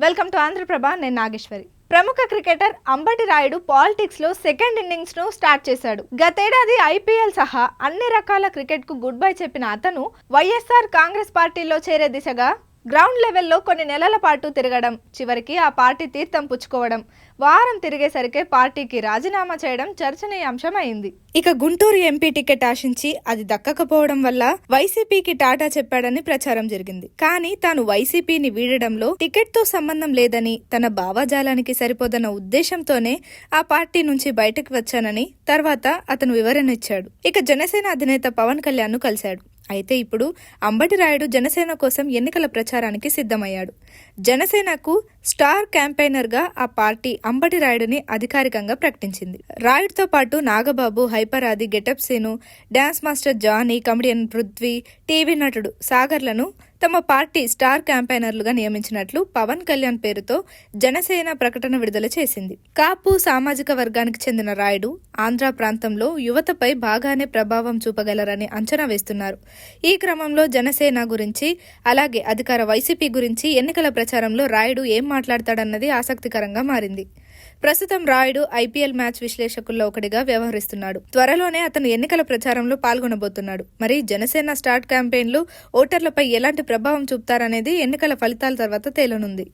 Welcome to Andhraprabha. నేను నాగేశ్వరి. ప్రముఖ cricketer Ambati Rayudu politics లో సెకండ్ ఇన్నింగ్స్ ను స్టార్ట్ చేశాడు. గతేడాది ఐపీఎల్ సహా అన్ని రకాల క్రికెట్ కు గుడ్ బై చెప్పిన అతను వైఎస్ఆర్ కాంగ్రెస్ పార్టీలో చేరే దిశగా గ్రౌండ్ లెవెల్లో కొన్ని నెలల పాటు తిరగడం, చివరికి ఆ పార్టీ తీర్థం పుచ్చుకోవడం, వారం తిరిగేసరికి పార్టీకి రాజీనామా చేయడం చర్చనీయాంశమైంది. ఇక గుంటూరు ఎంపీ టికెట్ ఆశించి అది దక్కకపోవడం వల్ల వైసీపీకి టాటా చెప్పాడని ప్రచారం జరిగింది. కానీ తాను వైసీపీని వీడడంలో టికెట్ తో సంబంధం లేదని, తన భావజాలానికి సరిపోదన్న ఉద్దేశంతోనే ఆ పార్టీ నుంచి బయటకు వచ్చానని తర్వాత అతను వివరణ ఇచ్చాడు. ఇక జనసేన అధినేత పవన్ కళ్యాణ్ ను కలిశాడు. అయితే ఇప్పుడు అంబటి రాయుడు జనసేన కోసం ఎన్నికల ప్రచారానికి సిద్ధమయ్యాడు. జనసేనకు స్టార్ క్యాంపెయినర్ గా ఆ పార్టీ అంబటి రాయుడుని అధికారికంగా ప్రకటించింది. రాయుడుతో పాటు Nagababu, hyper Aadi, getup Seenu, dance master Jani, comedian Prudhvi, TV నటుడు సాగర్లను తమ పార్టీ స్టార్ క్యాంపెయినర్లుగా నియమించినట్లు పవన్ కళ్యాణ్ పేరుతో జనసేన ప్రకటన విడుదల చేసింది. కాపు సామాజిక వర్గానికి చెందిన రాయుడు ఆంధ్ర ప్రాంతంలో యువతపై బాగానే ప్రభావం చూపగలరని అంచనా వేస్తున్నారు. ఈ క్రమంలో జనసేన గురించి, అలాగే అధికార వైసీపీ గురించి ఎన్నికల ప్రచారంలో రాయుడు ఏం మాట్లాడతాడన్నది ఆసక్తికరంగా మారింది. ప్రస్తుతం రాయుడు ఐపీఎల్ మ్యాచ్ విశ్లేషకుల్లో ఒకటిగా వ్యవహరిస్తున్నాడు. త్వరలోనే అతను ఎన్నికల ప్రచారంలో పాల్గొనబోతున్నాడు. మరి జనసేన స్టార్ట్ క్యాంపెయిన్లు ఓటర్లపై ఎలాంటి ప్రభావం చూపుతారనేది ఎన్నికల ఫలితాల తర్వాత తేలనుంది.